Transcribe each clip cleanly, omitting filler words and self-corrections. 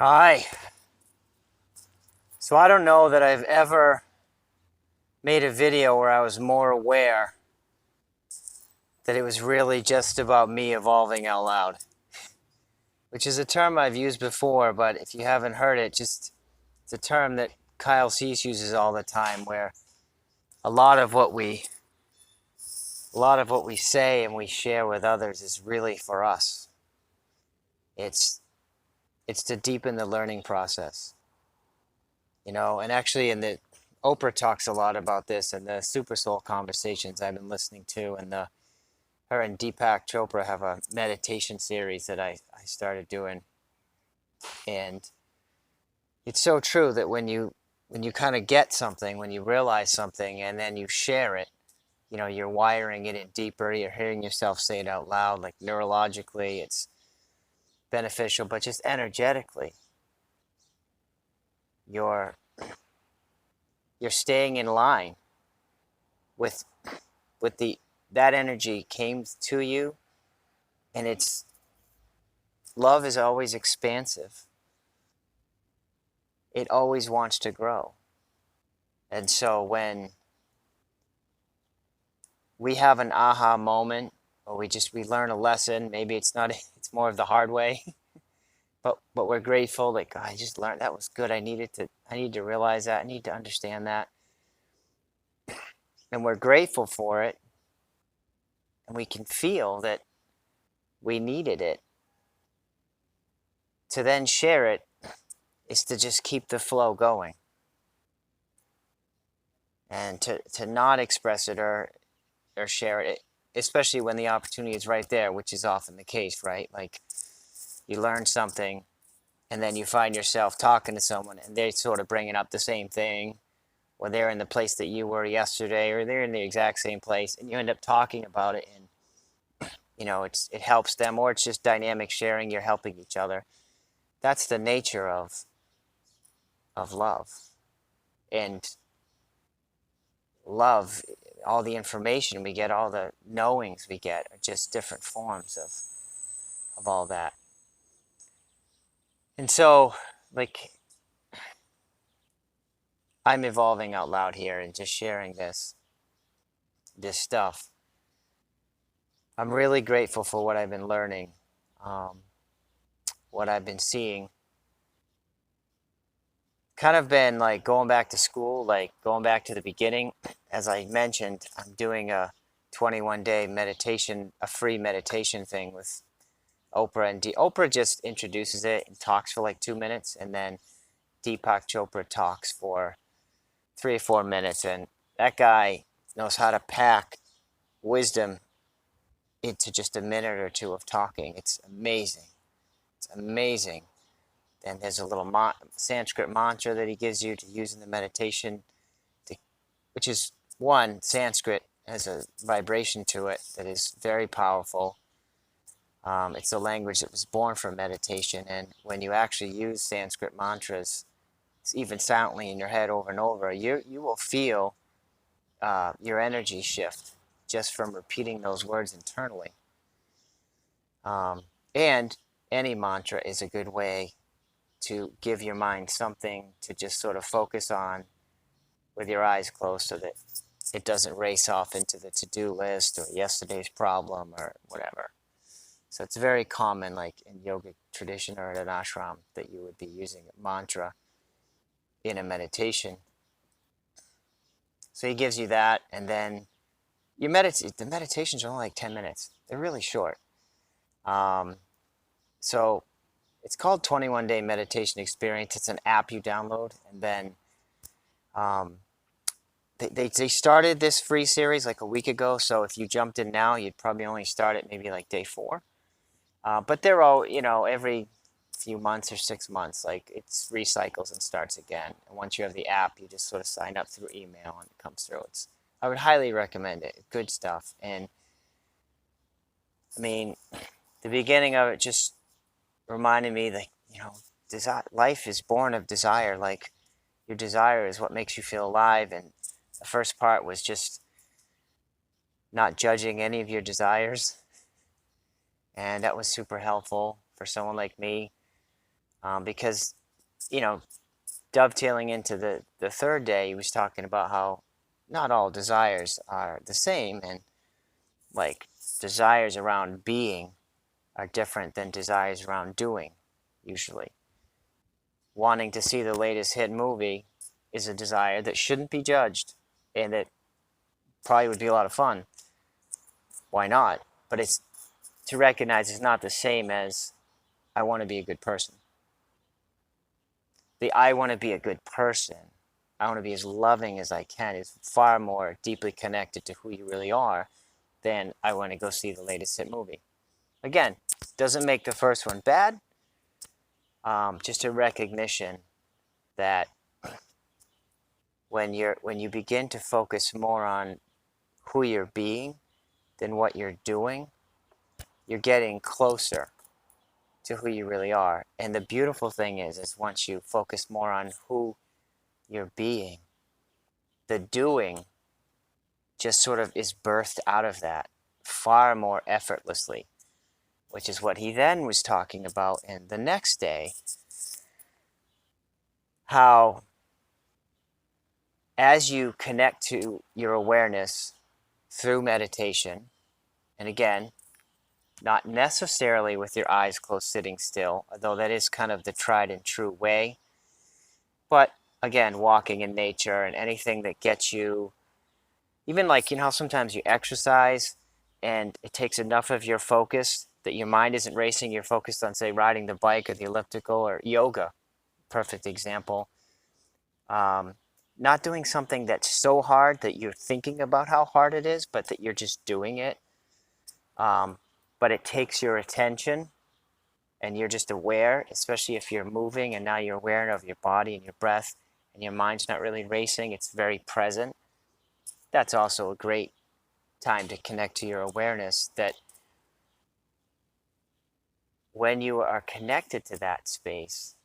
Hi. So I don't know that I've ever made a video where I was more aware that it was really just about me evolving out loud, which is a term I've used before, but if you haven't heard it, just it's a term that Kyle Cease uses all the time, where a lot of what we a lot of what we say and we share with others is really for us. It's it's to deepen the learning process, and actually in the Oprah talks a lot about this in the Super Soul conversations I've been listening to, and her and Deepak Chopra have a meditation series that I started doing. And it's so true that when you kind of get something, when you realize something and then you share it, you're wiring it in deeper, you're hearing yourself say it out loud, like neurologically, it's beneficial, but just energetically, you're you're staying in line with the that energy came to you, and it's love is always expansive. It always wants to grow. And so when we have an aha moment, or we learn a lesson, maybe it's not, it's more of the hard way, but we're grateful, like, "Oh, I just learned that was good. I need to realize that. I need to understand that." And we're grateful for it, and we can feel that we needed it. To then share it is to just keep the flow going, and to not express it or share it, especially when the opportunity is right there, which is often the case, right? Like, you learn something, and then you find yourself talking to someone and they're sort of bringing up the same thing, or they're in the place that you were yesterday, or they're in the exact same place, and you end up talking about it, and it helps them, or it's just dynamic sharing, you're helping each other. That's the nature of love. And love, all the information we get, all the knowings we get, are just different forms of all that. And so, like, I'm evolving out loud here and just sharing this stuff. I'm really grateful for what I've been learning, um, what I've been seeing. Kind of been like going back to school, like going back to the beginning. As I mentioned, I'm doing a 21-day meditation, a free meditation thing with Oprah. And Oprah just introduces it and talks for like 2 minutes, and then Deepak Chopra talks for 3 or 4 minutes. And that guy knows how to pack wisdom into just a minute or two of talking. It's amazing. It's amazing. And there's a little Sanskrit mantra that he gives you to use in the meditation, which is one, Sanskrit has a vibration to it that is very powerful. It's a language that was born for meditation, and when you actually use Sanskrit mantras, even silently in your head over and over, you will feel your energy shift just from repeating those words internally. And any mantra is a good way to give your mind something to just sort of focus on with your eyes closed, so that it doesn't race off into the to-do list or yesterday's problem or whatever. So it's very common, like in yogic tradition or at an ashram, that you would be using a mantra in a meditation. So he gives you that, and then you meditate. The meditations are only like 10 minutes. They're really short. Um, so it's called 21-Day Meditation Experience. It's an app you download, and then um, they started this free series like a week ago. So if you jumped in now, you'd probably only start at maybe like day 4. But they're all, every few months or 6 months, like it recycles and starts again. And once you have the app, you just sort of sign up through email and it comes through. I would highly recommend it. Good stuff. And I mean, the beginning of it just reminded me that, life is born of desire. Like, your desire is what makes you feel alive. And the first part was just not judging any of your desires. And that was super helpful for someone like me. Because, dovetailing into the third day, he was talking about how not all desires are the same, and like desires around being are different than desires around doing, usually. Wanting to see the latest hit movie is a desire that shouldn't be judged, and it probably would be a lot of fun. Why not? But it's to recognize it's not the same as I want to be a good person. The I want to be a good person, I want to be as loving as I can, is far more deeply connected to who you really are than I want to go see the latest hit movie. Again, doesn't make the first one bad, just a recognition that when you begin to focus more on who you're being than what you're doing, you're getting closer to who you really are. And the beautiful thing is once you focus more on who you're being, the doing just sort of is birthed out of that far more effortlessly, which is what he then was talking about in the next day, how as you connect to your awareness through meditation, and again, not necessarily with your eyes closed sitting still, although that is kind of the tried and true way, but again, walking in nature and anything that gets you, even like, how sometimes you exercise and it takes enough of your focus that your mind isn't racing, you're focused on, say, riding the bike or the elliptical, or yoga, perfect example. Not doing something that's so hard that you're thinking about how hard it is, but that you're just doing it. But it takes your attention and you're just aware, especially if you're moving and now you're aware of your body and your breath and your mind's not really racing, it's very present. That's also a great time to connect to your awareness, that when you are connected to that space,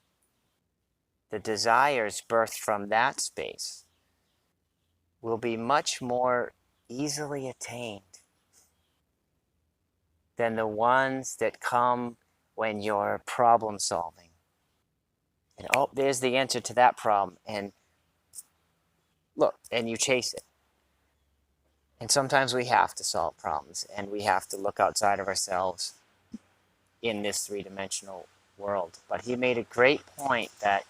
the desires birthed from that space will be much more easily attained than the ones that come when you're problem solving. And oh, there's the answer to that problem. And look, and you chase it. And sometimes we have to solve problems and we have to look outside of ourselves in this three-dimensional world. But he made a great point that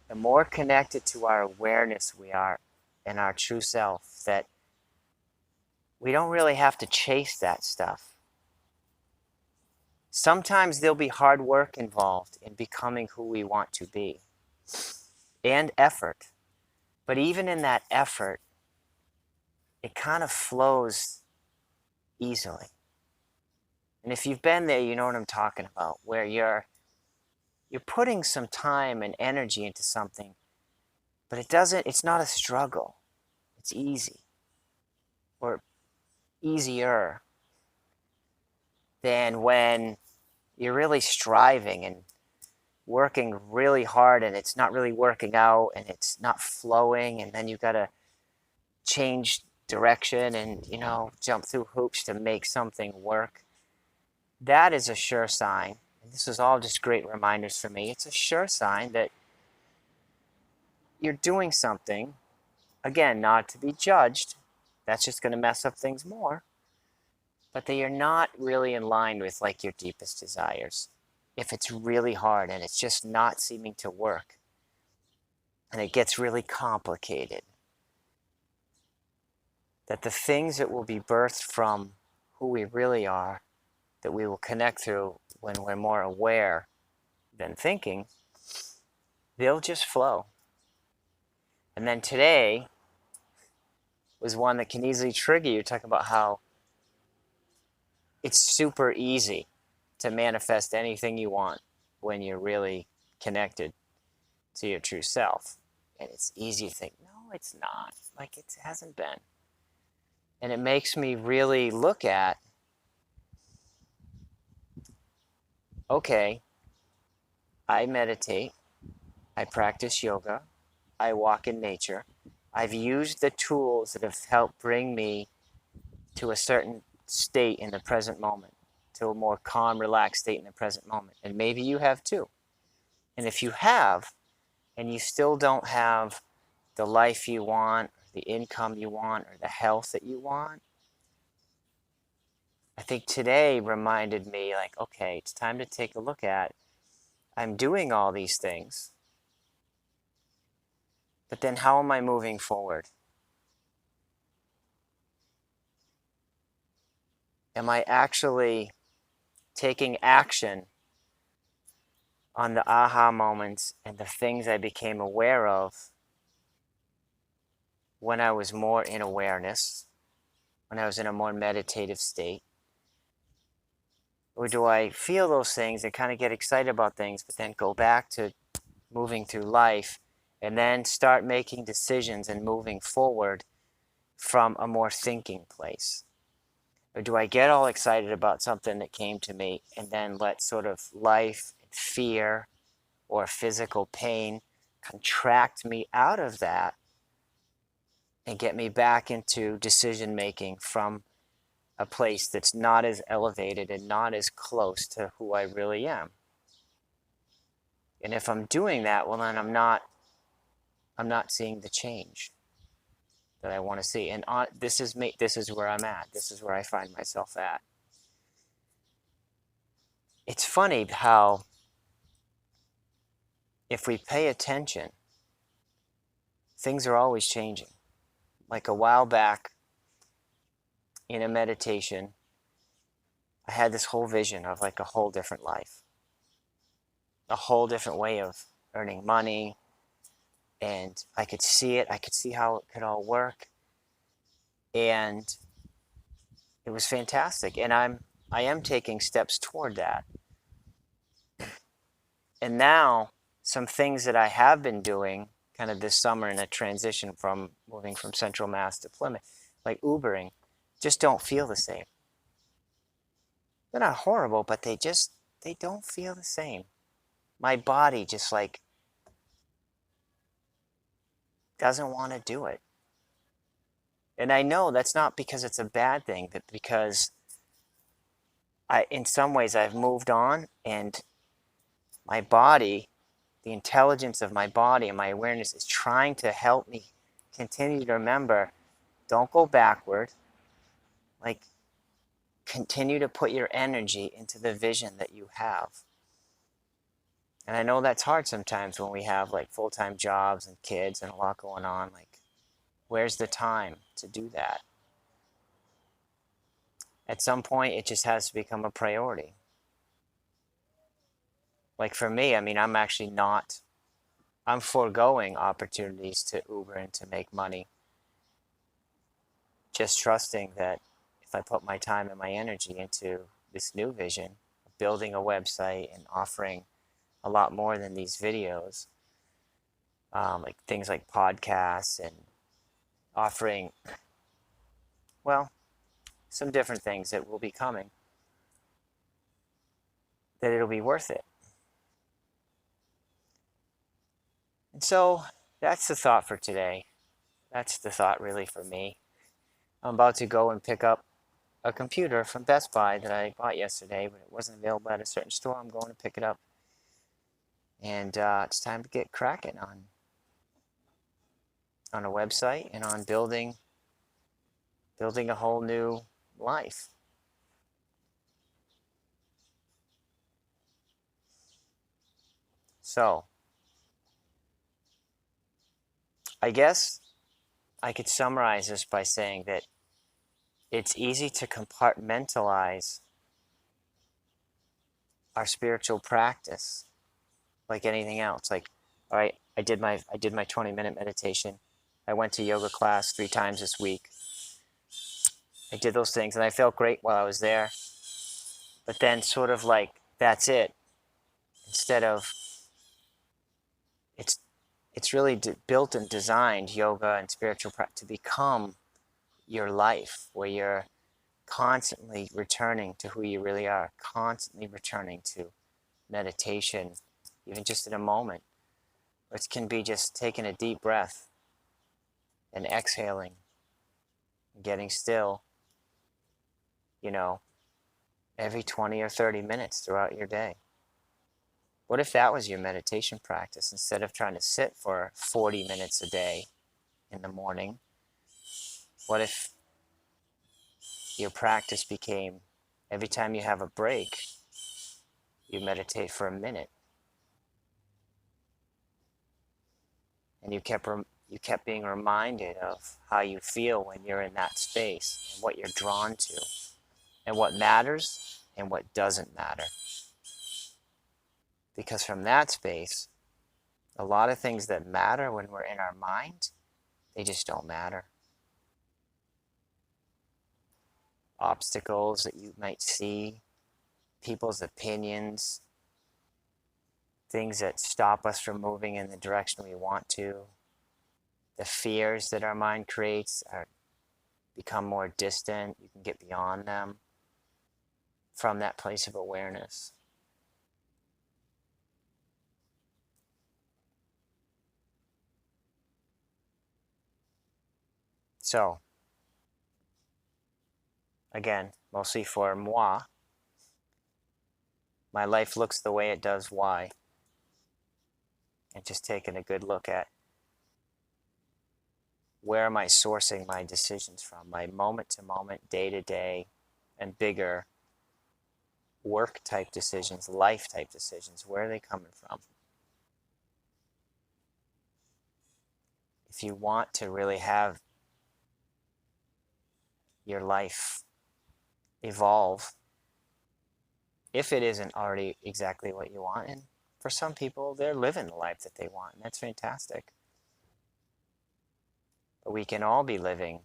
the more connected to our awareness we are and our true self, that we don't really have to chase that stuff. Sometimes there'll be hard work involved in becoming who we want to be, and effort. But even in that effort, it kind of flows easily. And if you've been there, you know what I'm talking about, where you're putting some time and energy into something, but it's not a struggle. It's easy, or easier than when you're really striving and working really hard and it's not really working out and it's not flowing, and then you've got to change direction and, jump through hoops to make something work. That is a sure sign, and this is all just great reminders for me, it's a sure sign that you're doing something, again, not to be judged, that's just going to mess up things more, but that you're not really in line with like your deepest desires. If it's really hard and it's just not seeming to work and it gets really complicated, that the things that will be birthed from who we really are, that we will connect through when we're more aware than thinking, they'll just flow. And then today was one that can easily trigger you, talking about how it's super easy to manifest anything you want when you're really connected to your true self. And it's easy to think, no, it's not. Like, it hasn't been. And it makes me really look at, okay, I meditate, I practice yoga, I walk in nature. I've used the tools that have helped bring me to a certain state in the present moment, to a more calm, relaxed state in the present moment. And maybe you have too. And if you have, and you still don't have the life you want, or the income you want, or the health that you want, I think today reminded me, like, okay, it's time to take a look at, I'm doing all these things, but then how am I moving forward? Am I actually taking action on the aha moments and the things I became aware of when I was more in awareness, when I was in a more meditative state? Or do I feel those things and kind of get excited about things, but then go back to moving through life and then start making decisions and moving forward from a more thinking place? Or do I get all excited about something that came to me and then let sort of life, fear, or physical pain contract me out of that and get me back into decision making from a place that's not as elevated and not as close to who I really am? And if I'm doing that, well, then I'm not seeing the change that I want to see. And this is me. This is where I'm at. This is where I find myself at. It's funny how if we pay attention, things are always changing. Like a while back in a meditation, I had this whole vision of like a whole different life, a whole different way of earning money. And I could see it. I could see how it could all work. And it was fantastic. And I am taking steps toward that. And now some things that I have been doing kind of this summer in a transition from moving from Central Mass to Plymouth, like Ubering, just don't feel the same. They're not horrible, but they don't feel the same. My body just like doesn't want to do it. And I know that's not because it's a bad thing, but because in some ways I've moved on, and my body, the intelligence of my body and my awareness is trying to help me continue to remember, don't go backward. Like, continue to put your energy into the vision that you have. And I know that's hard sometimes when we have like full-time jobs and kids and a lot going on. Like, where's the time to do that? At some point, it just has to become a priority. Like for me, I mean, I'm foregoing opportunities to Uber and to make money. Just trusting that if I put my time and my energy into this new vision, building a website and offering a lot more than these videos, like things like podcasts and offering, well, some different things that will be coming, that it'll be worth it. And so that's the thought for today. That's the thought really for me. I'm about to go and pick up a computer from Best Buy that I bought yesterday, but it wasn't available at a certain store. I'm going to pick it up. And it's time to get cracking on a website and on building a whole new life. So, I guess I could summarize this by saying that it's easy to compartmentalize our spiritual practice like anything else. Like, all right, I did my 20-minute meditation. I went to yoga class 3 times this week. I did those things and I felt great while I was there. But then sort of like, that's it. Instead of, it's really built and designed, yoga and spiritual practice, to become your life, where you're constantly returning to who you really are, constantly returning to meditation, even just in a moment. It can be just taking a deep breath and exhaling, and getting still, every 20 or 30 minutes throughout your day. What if that was your meditation practice? Instead of trying to sit for 40 minutes a day in the morning, what if your practice became every time you have a break, you meditate for a minute, and you kept being reminded of how you feel when you're in that space and what you're drawn to and what matters and what doesn't matter. Because from that space, a lot of things that matter when we're in our mind, they just don't matter. Obstacles that you might see, people's opinions, things that stop us from moving in the direction we want to, the fears that our mind creates become more distant. You can get beyond them from that place of awareness. So, again, mostly for moi, my life looks the way it does. Why? And just taking a good look at where am I sourcing my decisions from, my moment to moment, day to day, and bigger work type decisions, life type decisions, where are they coming from? If you want to really have your life evolve, if it isn't already exactly what you want, and for some people, they're living the life that they want, and that's fantastic. But we can all be living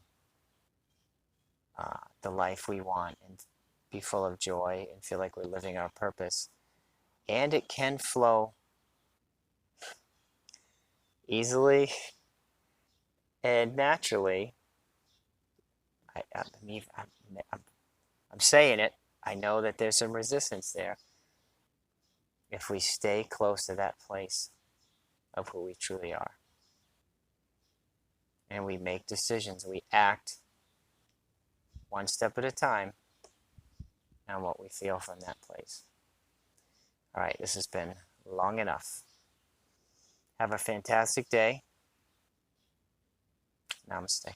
the life we want and be full of joy and feel like we're living our purpose. And it can flow easily and naturally. I'm saying it. I know that there's some resistance there. If we stay close to that place of who we truly are, and we make decisions, we act one step at a time on what we feel from that place. All right, this has been long enough. Have a fantastic day. Namaste.